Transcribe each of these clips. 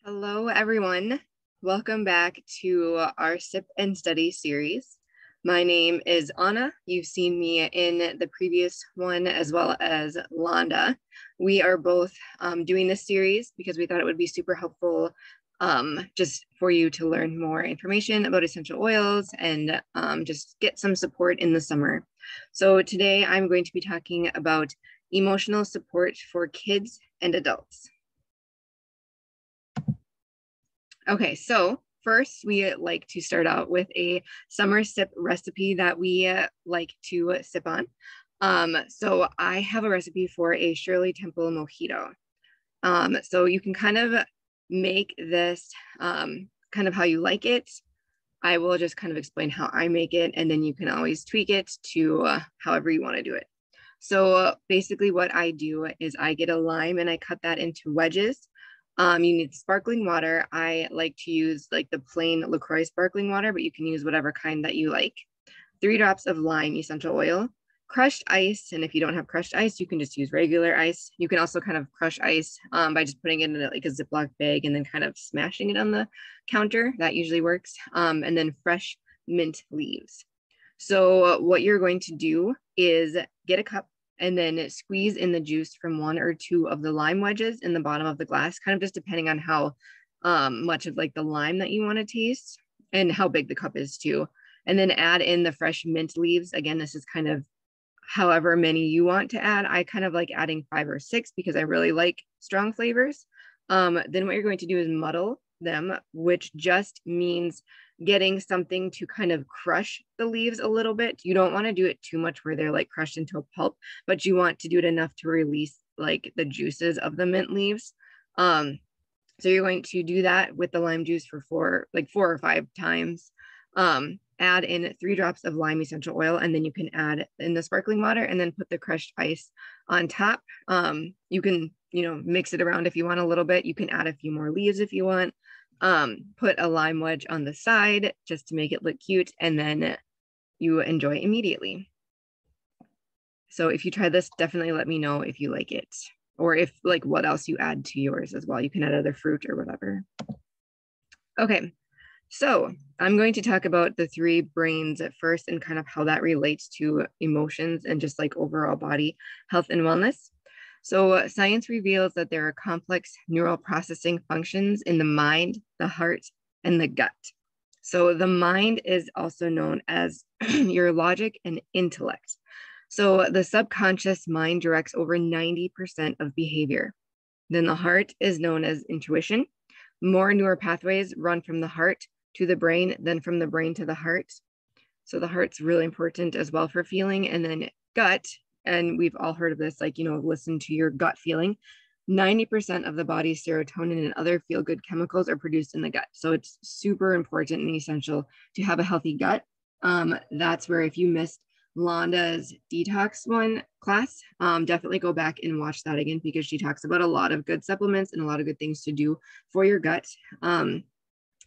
Hello, everyone. Welcome back to our Sip and Study series. My name is Anna. You've seen me in the previous one as well as Londa. We are both doing this series because we thought it would be super helpful just for you to learn more information about essential oils and just get some support in the summer. So today I'm going to be talking about emotional support for kids and adults. Okay, so first we like to start out with a summer sip recipe that we like to sip on. So I have a recipe for a Shirley Temple mojito. So you can kind of make this kind of how you like it. I will just kind of explain how I make it, and then you can always tweak it to however you want to do it. So basically what I do is I get a lime and I cut that into wedges. You need sparkling water. I like to use like the plain LaCroix sparkling water, but you can use whatever kind that you like. 3 drops of lime essential oil, crushed ice. And if you don't have crushed ice, you can just use regular ice. You can also kind of crush ice by just putting it in like a Ziploc bag and then kind of smashing it on the counter. That usually works. And then fresh mint leaves. So what you're going to do is get a cup and then squeeze in the juice from 1 or 2 of the lime wedges in the bottom of the glass, kind of just depending on how much of like the lime that you want to taste and how big the cup is too. And then add in the fresh mint leaves. Again, this is kind of however many you want to add. I kind of like adding 5 or 6 because I really like strong flavors. Then what you're going to do is muddle them, which just means getting something to kind of crush the leaves a little bit. You don't want to do it too much where they're like crushed into a pulp, but you want to do it enough to release like the juices of the mint leaves. So you're going to do that with the lime juice for 4 or 5 times. Add in 3 drops of lime essential oil, and then you can add in the sparkling water and then put the crushed ice on top. You can, mix it around if you want a little bit. You can add a few more leaves if you want. Put a lime wedge on the side just to make it look cute, and then you enjoy immediately. So if you try this, definitely let me know if you like it, or if like what else you add to yours as well. You can add other fruit or whatever. Okay, so I'm going to talk about the 3 brains at first and kind of how that relates to emotions and just like overall body health and wellness. So science reveals that there are complex neural processing functions in the mind, the heart, and the gut. So the mind is also known as your logic and intellect. So the subconscious mind directs over 90% of behavior. Then the heart is known as intuition. More neural pathways run from the heart to the brain than from the brain to the heart. So the heart's really important as well for feeling. And then gut, and we've all heard of this, like, listen to your gut feeling. 90% of the body's serotonin and other feel-good chemicals are produced in the gut. So it's super important and essential to have a healthy gut. That's where if you missed Londa's detox class, definitely go back and watch that again because she talks about a lot of good supplements and a lot of good things to do for your gut.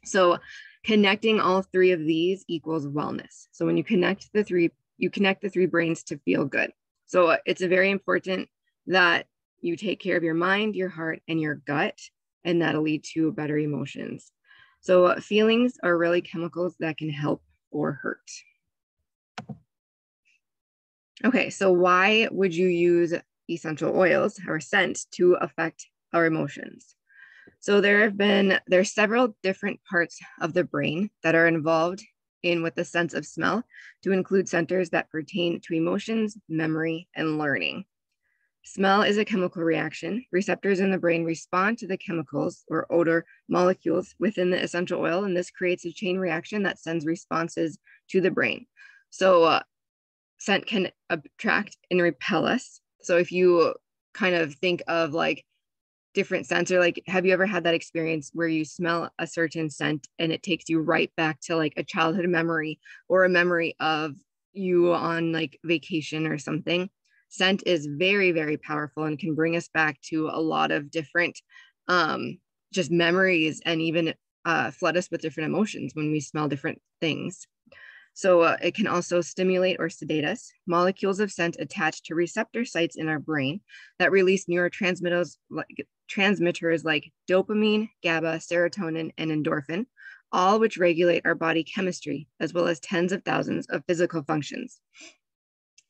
So connecting all 3 of these equals wellness. So when you connect the 3, you connect the 3 brains to feel good. So it's very important that you take care of your mind, your heart, and your gut, and that'll lead to better emotions. So feelings are really chemicals that can help or hurt. Okay, so why would you use essential oils or scent to affect our emotions? So there's several different parts of the brain that are involved in with the sense of smell, to include centers that pertain to emotions, memory, and learning. Smell is a chemical reaction. Receptors in the brain respond to the chemicals or odor molecules within the essential oil, and this creates a chain reaction that sends responses to the brain. So scent can attract and repel us. So if you kind of think of like different scents, or like, have you ever had that experience where you smell a certain scent and it takes you right back to like a childhood memory or a memory of you on like vacation or something? Scent is very, very powerful and can bring us back to a lot of different just memories, and even flood us with different emotions when we smell different things. So it can also stimulate or sedate us. Molecules of scent attach to receptor sites in our brain that release neurotransmitters like dopamine, GABA, serotonin, and endorphin, all which regulate our body chemistry, as well as tens of thousands of physical functions.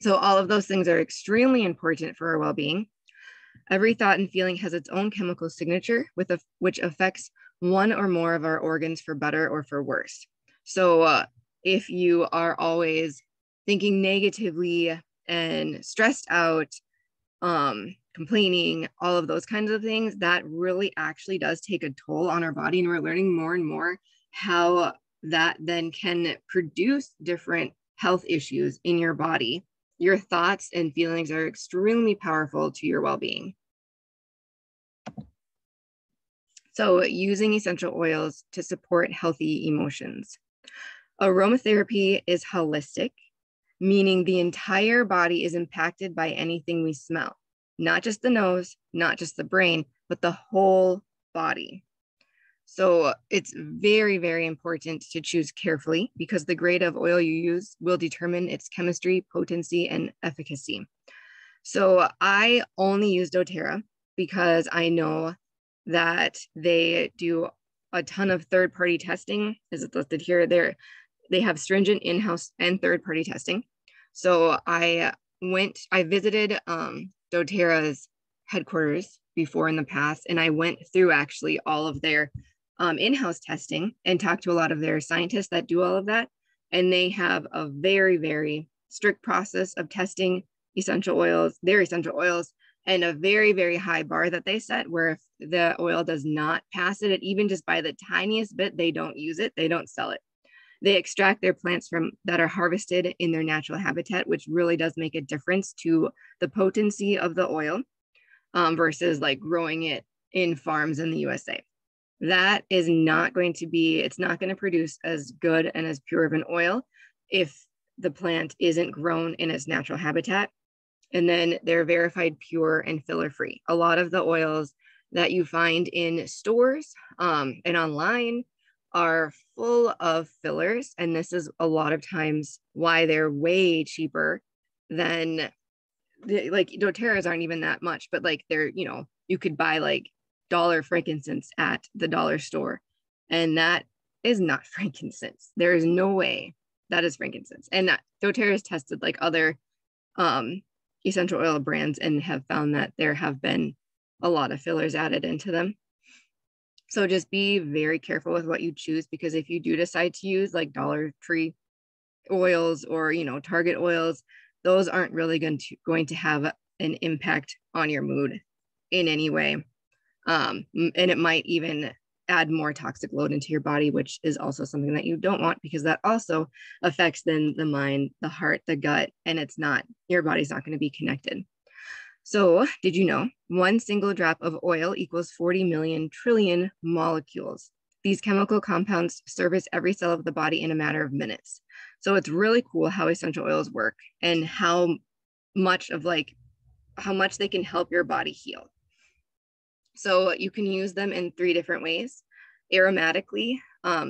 So all of those things are extremely important for our well-being. Every thought and feeling has its own chemical signature, which affects one or more of our organs for better or for worse. So if you are always thinking negatively and stressed out, complaining, all of those kinds of things, that really actually does take a toll on our body. And we're learning more and more how that then can produce different health issues in your body. Your thoughts and feelings are extremely powerful to your well-being. So using essential oils to support healthy emotions. Aromatherapy is holistic, meaning the entire body is impacted by anything we smell, not just the nose, not just the brain, but the whole body. So it's very, very important to choose carefully because the grade of oil you use will determine its chemistry, potency, and efficacy. So I only use doTERRA because I know that they do a ton of third-party testing, as it's listed here. They have stringent in-house and third-party testing. So I visited doTERRA's headquarters before in the past, and I went through actually all of their in-house testing and talked to a lot of their scientists that do all of that. And they have a very, very strict process of testing their essential oils, and a very, very high bar that they set where if the oil does not pass it, even just by the tiniest bit, they don't use it, they don't sell it. They extract their plants that are harvested in their natural habitat, which really does make a difference to the potency of the oil versus like growing it in farms in the USA. That is not going to it's not going to produce as good and as pure of an oil if the plant isn't grown in its natural habitat. And then they're verified pure and filler free. A lot of the oils that you find in stores and online are full of fillers. And this is a lot of times why they're way cheaper than like doTERRA's aren't even that much, but like you could buy like dollar frankincense at the dollar store. And that is not frankincense. There is no way that is frankincense. And doTERRA has tested like other essential oil brands and have found that there have been a lot of fillers added into them. So just be very careful with what you choose, because if you do decide to use like Dollar Tree oils or, Target oils, those aren't really going to have an impact on your mood in any way. And it might even add more toxic load into your body, which is also something that you don't want, because that also affects then the mind, the heart, the gut, and your body's not going to be connected. So did you know 1 single drop of oil equals 40 million trillion molecules? These chemical compounds service every cell of the body in a matter of minutes. So it's really cool how essential oils work and how much they can help your body heal. So you can use them in 3 different ways. Aromatically,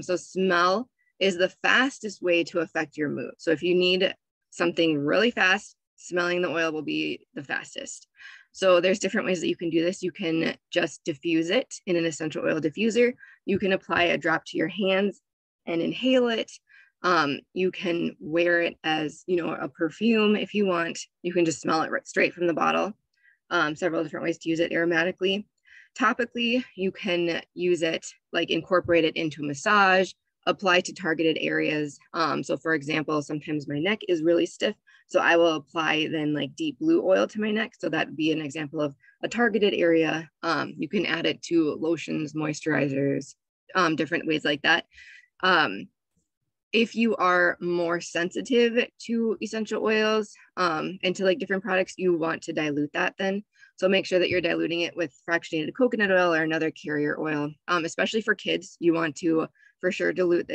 so smell is the fastest way to affect your mood. So if you need something really fast, smelling the oil will be the fastest. So there's different ways that you can do this. You can just diffuse it in an essential oil diffuser. You can apply a drop to your hands and inhale it. You can wear it as, a perfume if you want. You can just smell it straight from the bottle. Several different ways to use it aromatically. Topically, you can use it, like incorporate it into a massage, apply to targeted areas. So for example, sometimes my neck is really stiff, so I will apply then like deep blue oil to my neck. So that would be an example of a targeted area. You can add it to lotions, moisturizers, different ways like that. If you are more sensitive to essential oils and to like different products, you want to dilute that then. So make sure that you're diluting it with fractionated coconut oil or another carrier oil. Especially for kids, you want to for sure dilute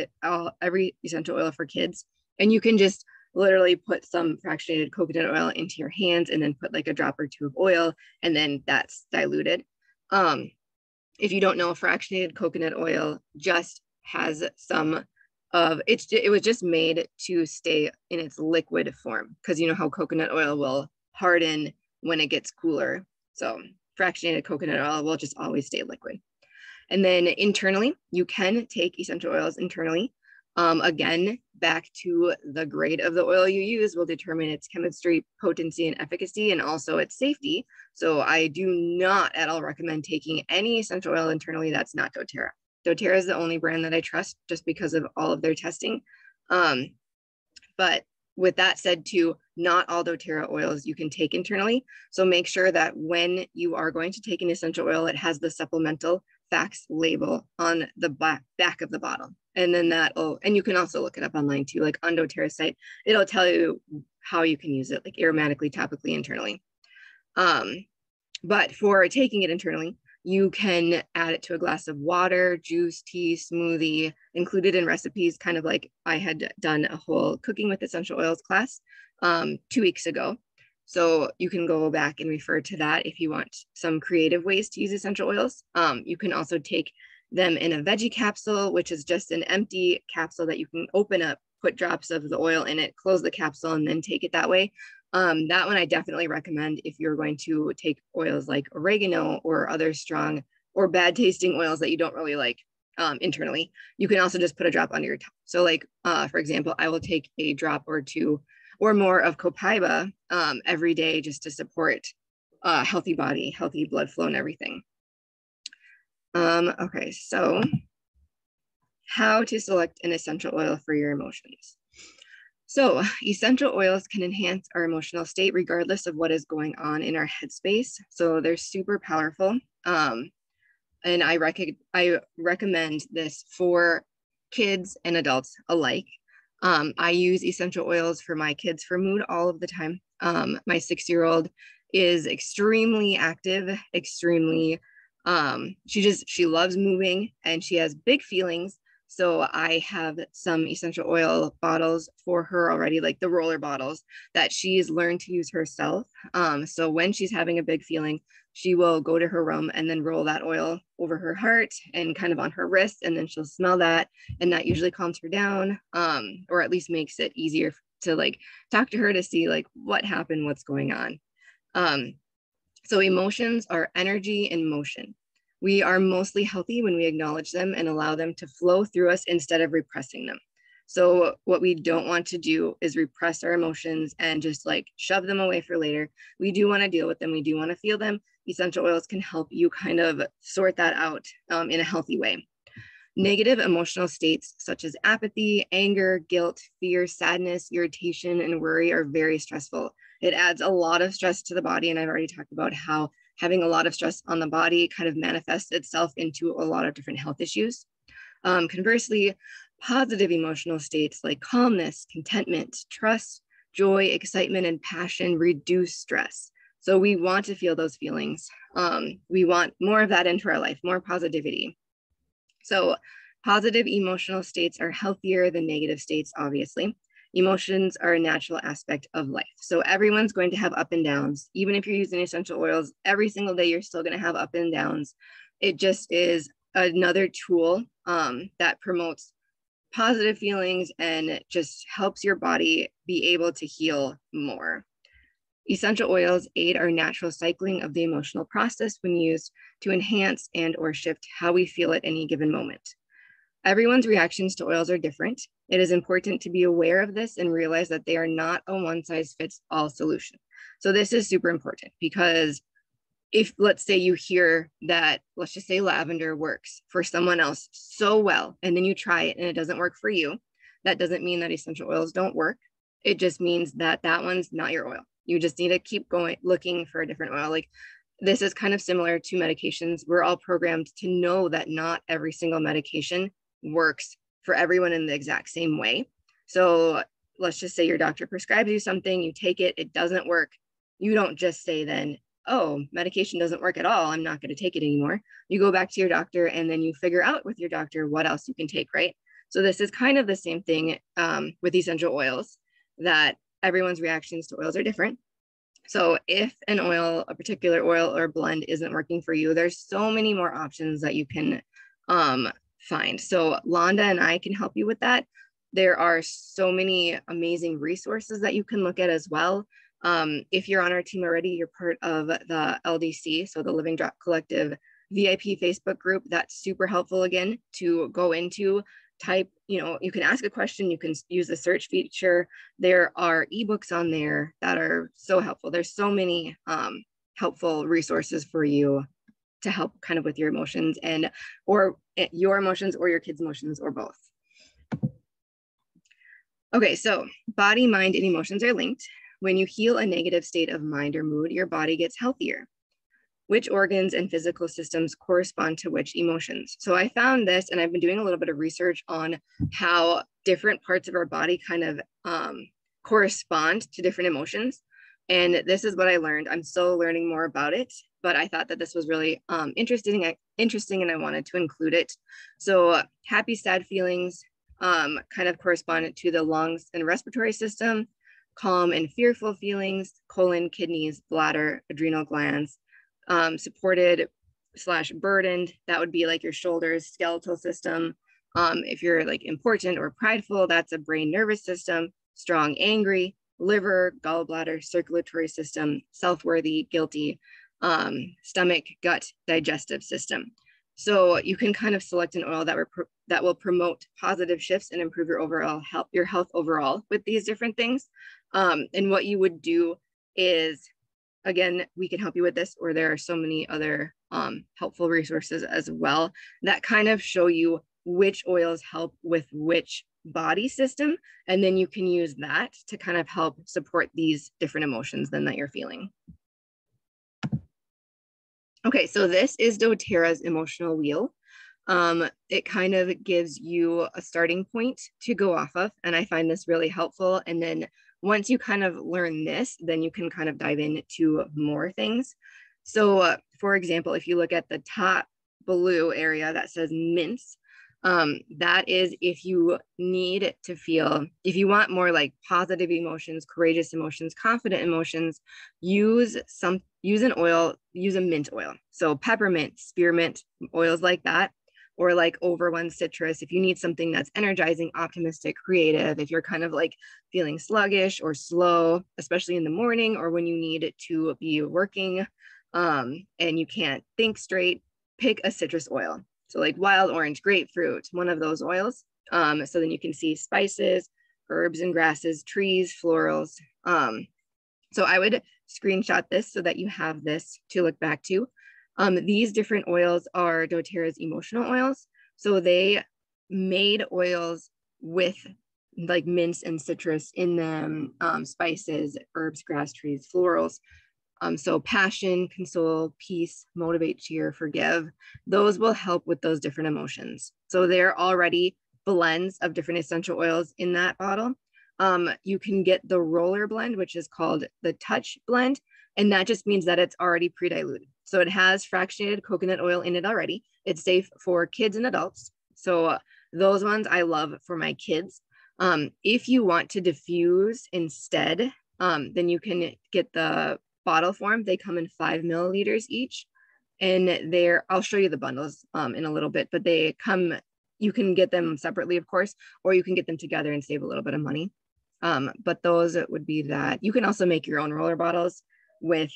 every essential oil for kids. And you can just literally put some fractionated coconut oil into your hands and then put like a drop or 2 of oil, and then that's diluted. If you don't know, fractionated coconut oil just has some of it was just made to stay in its liquid form, because you know how coconut oil will harden when it gets cooler. So fractionated coconut oil will just always stay liquid. And then internally, you can take essential oils internally. Again, back to the grade of the oil you use will determine its chemistry, potency, and efficacy, and also its safety. So I do not at all recommend taking any essential oil internally that's not doTERRA. doTERRA is the only brand that I trust just because of all of their testing. But with that said too, not all doTERRA oils you can take internally. So make sure that when you are going to take an essential oil, it has the supplemental facts label on the back of the bottle. And then and you can also look it up online too, like on doTERRA's site, it'll tell you how you can use it, like aromatically, topically, internally. But for taking it internally, you can add it to a glass of water, juice, tea, smoothie, included in recipes, kind of like I had done a whole cooking with essential oils class 2 weeks ago. So you can go back and refer to that if you want some creative ways to use essential oils. You can also take them in a veggie capsule, which is just an empty capsule that you can open up, put drops of the oil in it, close the capsule, and then take it that way. That one I definitely recommend if you're going to take oils like oregano or other strong or bad tasting oils that you don't really like internally. You can also just put a drop under your tongue. So like, for example, I will take a drop or two or more of copaiba every day just to support a healthy body, healthy blood flow and everything. Okay, so how to select an essential oil for your emotions. So essential oils can enhance our emotional state regardless of what is going on in our headspace. So they're super powerful. And I recommend this for kids and adults alike. I use essential oils for my kids for mood all of the time. My 6-year-old is extremely active, extremely, she loves moving and she has big feelings. So I have some essential oil bottles for her already, like the roller bottles that she's learned to use herself. So when she's having a big feeling, she will go to her room and then roll that oil over her heart and kind of on her wrist, and then she'll smell that, and that usually calms her down, or at least makes it easier to like talk to her to see like what happened, what's going on. So emotions are energy in motion. We are mostly healthy when we acknowledge them and allow them to flow through us instead of repressing them. So what we don't want to do is repress our emotions and just like shove them away for later. We do want to deal with them. We do want to feel them. Essential oils can help you kind of sort that out in a healthy way. Negative emotional states such as apathy, anger, guilt, fear, sadness, irritation, and worry are very stressful. It adds a lot of stress to the body. And I've already talked about how having a lot of stress on the body kind of manifests itself into a lot of different health issues. Conversely, positive emotional states like calmness, contentment, trust, joy, excitement, and passion reduce stress. So we want to feel those feelings. We want more of that into our life, more positivity. So positive emotional states are healthier than negative states, obviously. Emotions are a natural aspect of life. So everyone's going to have up and downs. Even if you're using essential oils, every single day, you're still going to have up and downs. It just is another tool that promotes positive feelings and just helps your body be able to heal more. Essential oils aid our natural cycling of the emotional process when used to enhance and or shift how we feel at any given moment. Everyone's reactions to oils are different. It is important to be aware of this and realize that they are not a one-size-fits-all solution. So this is super important because if, let's say you hear that, let's just say lavender works for someone else so well, and then you try it and it doesn't work for you, that doesn't mean that essential oils don't work. It just means that that one's not your oil. You just need to keep going, looking for a different oil. Like this is kind of similar to medications. We're all programmed to know that not every single medication works for everyone in the exact same way. So let's just say your doctor prescribes you something, you take it, it doesn't work. You don't just say then, oh, medication doesn't work at all, I'm not going to take it anymore. You go back to your doctor and then you figure out with your doctor what else you can take, right? So this is kind of the same thing with essential oils, that everyone's reactions to oils are different. So if an oil, a particular oil or blend isn't working for you, there's so many more options that you can find. So Londa and I can help you with that. There are so many amazing resources that you can look at as well. If you're on our team already, you're part of the LDC, so the Living Drop Collective VIP Facebook group. That's super helpful again to go into. Type, you can ask a question, you can use the search feature. There are ebooks on there that are so helpful. There's so many helpful resources for you to help kind of with your emotions or your emotions or your kids' emotions or both. Okay, so body, mind, and emotions are linked. When you heal a negative state of mind or mood, your body gets healthier. Which organs and physical systems correspond to which emotions? So I found this, and I've been doing a little bit of research on how different parts of our body kind of correspond to different emotions. And this is what I learned. I'm still learning more about it, but I thought that this was really interesting, and I wanted to include it. So happy, sad feelings kind of correspond to the lungs and respiratory system. Calm and fearful feelings, colon, kidneys, bladder, adrenal glands. Supported / burdened, that would be like your shoulders, skeletal system. If you're like important or prideful, that's a brain, nervous system. Strong, angry, liver, gallbladder, circulatory system. Self-worthy, guilty, stomach, gut, digestive system. So you can kind of select an oil that will promote positive shifts and improve your health overall with these different things. And what you would do is, again, we can help you with this, or there are so many other helpful resources as well that kind of show you which oils help with which body system. And then you can use that to kind of help support these different emotions then that you're feeling. Okay, so this is doTERRA's emotional wheel. It kind of gives you a starting point to go off of, and I find this really helpful. And then once you kind of learn this, then you can kind of dive into more things. So for example, if you look at the top blue area that says mints, that is if you need to feel, if you want more like positive emotions, courageous emotions, confident emotions, use an oil, use a mint oil. So peppermint, spearmint, oils like that. Or like over one citrus, if you need something that's energizing, optimistic, creative, if you're kind of like feeling sluggish or slow, especially in the morning or when you need to be working and you can't think straight, pick a citrus oil. So like wild orange, grapefruit, one of those oils. So then you can see spices, herbs and grasses, trees, florals. So I would screenshot this so that you have this to look back to. These different oils are doTERRA's emotional oils. So they made oils with like mints and citrus in them, spices, herbs, grass, trees, florals. So passion, console, peace, motivate, cheer, forgive. Those will help with those different emotions. So they're already blends of different essential oils in that bottle. You can get the roller blend, which is called the touch blend. And that just means that it's already pre-diluted. So it has fractionated coconut oil in it already. It's safe for kids and adults. So those ones I love for my kids. If you want to diffuse instead, then you can get the bottle form. They come in 5 milliliters each. And I'll show you the bundles in a little bit, but you can get them separately, of course, or you can get them together and save a little bit of money. But those would be that. You can also make your own roller bottles with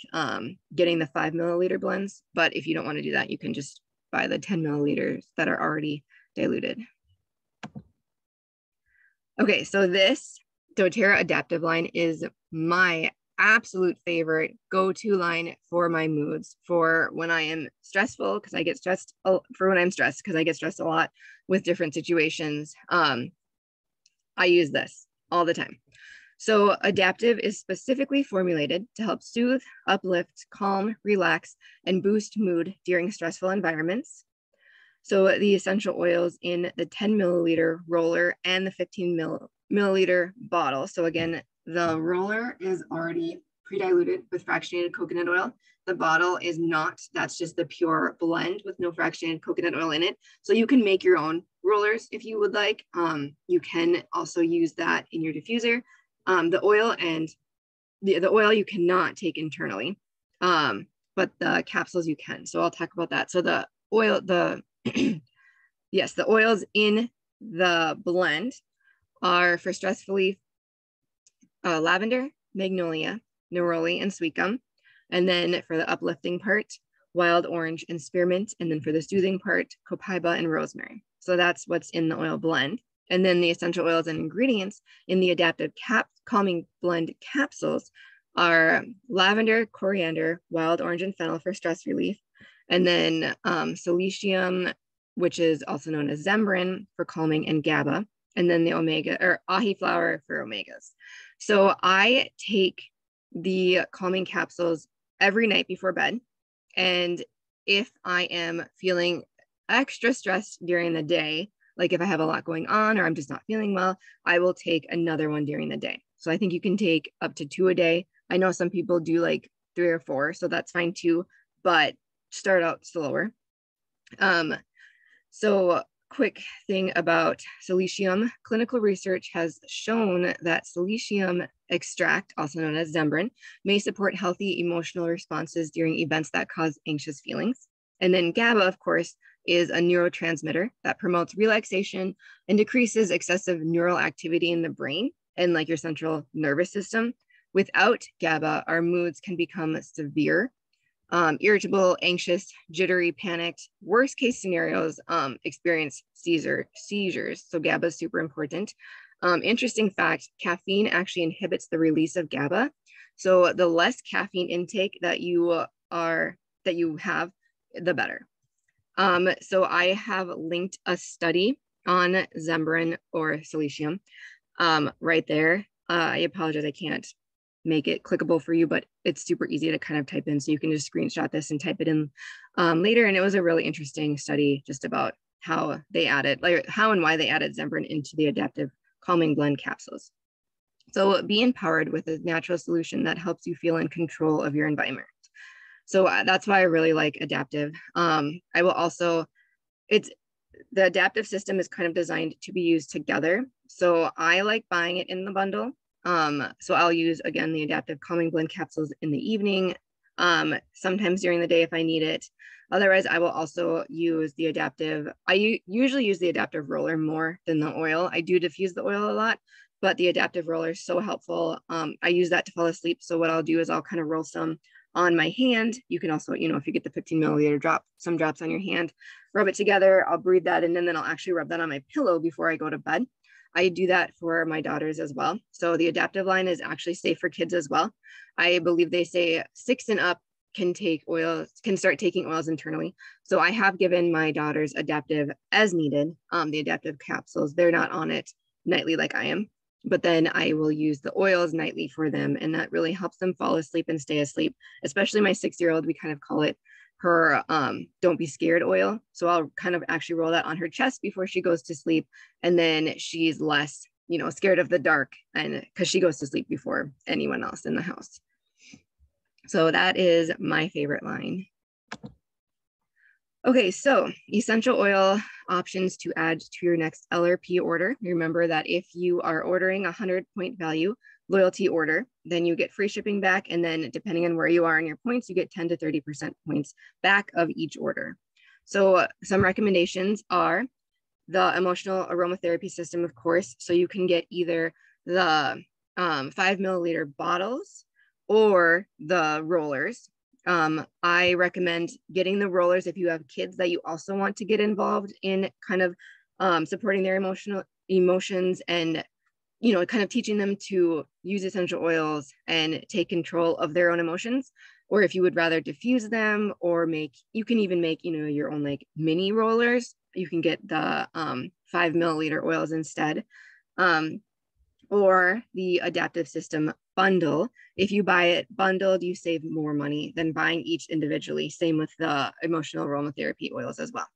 getting the 5 milliliter blends. But if you don't want to do that, you can just buy the 10 milliliters that are already diluted. Okay, so this doTERRA Adaptive line is my absolute favorite go-to line for my moods, for when I am stressful, because I get stressed, for when I'm stressed, because I get stressed a lot with different situations. I use this all the time. So Adaptive is specifically formulated to help soothe, uplift, calm, relax, and boost mood during stressful environments. So the essential oils in the 10 milliliter roller and the 15 milliliter bottle. So again, the roller is already pre-diluted with fractionated coconut oil. The bottle is not. That's just the pure blend with no fractionated coconut oil in it. So you can make your own rollers if you would like. You can also use that in your diffuser. The oil and the oil you cannot take internally, but the capsules you can. So I'll talk about that. So the oil, the yes, the oils in the blend are for stress relief, lavender, magnolia, neroli, and sweet gum. And then for the uplifting part, wild orange and spearmint. And then for the soothing part, copaiba and rosemary. So that's what's in the oil blend. And then the essential oils and ingredients in the adaptive calming blend capsules are lavender, coriander, wild orange, and fennel for stress relief. And then silicium, which is also known as Zembrin for calming, and GABA. And then the omega or ahi flower for omegas. So I take the calming capsules every night before bed. And if I am feeling extra stressed during the day, like if I have a lot going on or I'm just not feeling well, I will take another one during the day. So I think you can take up to 2 a day. I know some people do like 3 or 4, so that's fine too, but start out slower. So quick thing about silicium, clinical research has shown that silicium extract, also known as Zembrin, may support healthy emotional responses during events that cause anxious feelings. And then GABA, of course, is a neurotransmitter that promotes relaxation and decreases excessive neural activity in the brain and like your central nervous system. Without GABA, our moods can become severe, irritable, anxious, jittery, panicked. Worst case scenarios, experience seizures. So GABA is super important. Interesting fact, caffeine actually inhibits the release of GABA. So the less caffeine intake that you have, the better. So I have linked a study on Zembrin or silicium right there. I apologize, I can't make it clickable for you, but it's super easy to kind of type in. So you can just screenshot this and type it in later. And it was a really interesting study just about how they added, like how and why they added Zembrin into the adaptive calming blend capsules. So be empowered with a natural solution that helps you feel in control of your environment. So that's why I really like adaptive. I will also, the adaptive system is kind of designed to be used together. So I like buying it in the bundle. So I'll use, again, the adaptive calming blend capsules in the evening, sometimes during the day if I need it. Otherwise, I will also use the adaptive. I usually use the adaptive roller more than the oil. I do diffuse the oil a lot, but the adaptive roller is so helpful. I use that to fall asleep. So what I'll do is I'll kind of roll some on my hand. You can also, if you get the 15 milliliter some drops on your hand, rub it together. I'll breathe that in, and then I'll actually rub that on my pillow before I go to bed. I do that for my daughters as well. So the adaptive line is actually safe for kids as well. I believe they say 6 and up can start taking oils internally. So I have given my daughters adaptive as needed, the adaptive capsules. They're not on it nightly like I am, but then I will use the oils nightly for them. And that really helps them fall asleep and stay asleep, especially my 6-year-old. We kind of call it her don't be scared oil. So I'll kind of actually roll that on her chest before she goes to sleep. And then she's less, scared of the dark, and because she goes to sleep before anyone else in the house. So that is my favorite line. Okay, so essential oil options to add to your next LRP order. Remember that if you are ordering a 100-point value loyalty order, then you get free shipping back. And then depending on where you are in your points, you get 10 to 30% points back of each order. So some recommendations are the emotional aromatherapy system, of course. So you can get either the 5 milliliter bottles or the rollers. I recommend getting the rollers if you have kids that you also want to get involved in kind of supporting their emotions and, kind of teaching them to use essential oils and take control of their own emotions. Or if you would rather diffuse them or you can even make, your own like mini rollers. You can get the 5 milliliter oils instead. Or the adaptive system bundle. If you buy it bundled, you save more money than buying each individually. Same with the emotional aromatherapy oils as well.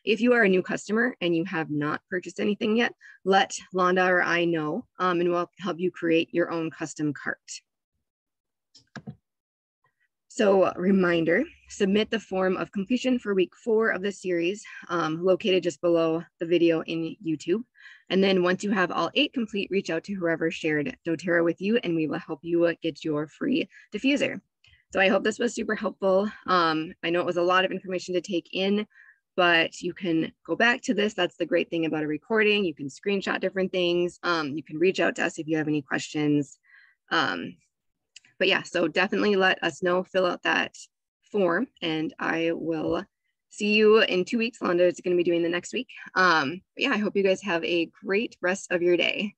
If you are a new customer and you have not purchased anything yet, let Londa or I know, and we'll help you create your own custom cart. So reminder, submit the form of completion for week 4 of the series, located just below the video in YouTube. And then once you have all 8 complete, reach out to whoever shared doTERRA with you, and we will help you get your free diffuser. So I hope this was super helpful. I know it was a lot of information to take in. but you can go back to this. That's the great thing about a recording. You can screenshot different things. You can reach out to us if you have any questions. But yeah, so definitely let us know, fill out that form, and I will see you in 2 weeks. Londa is going to be doing the next week. Yeah, I hope you guys have a great rest of your day.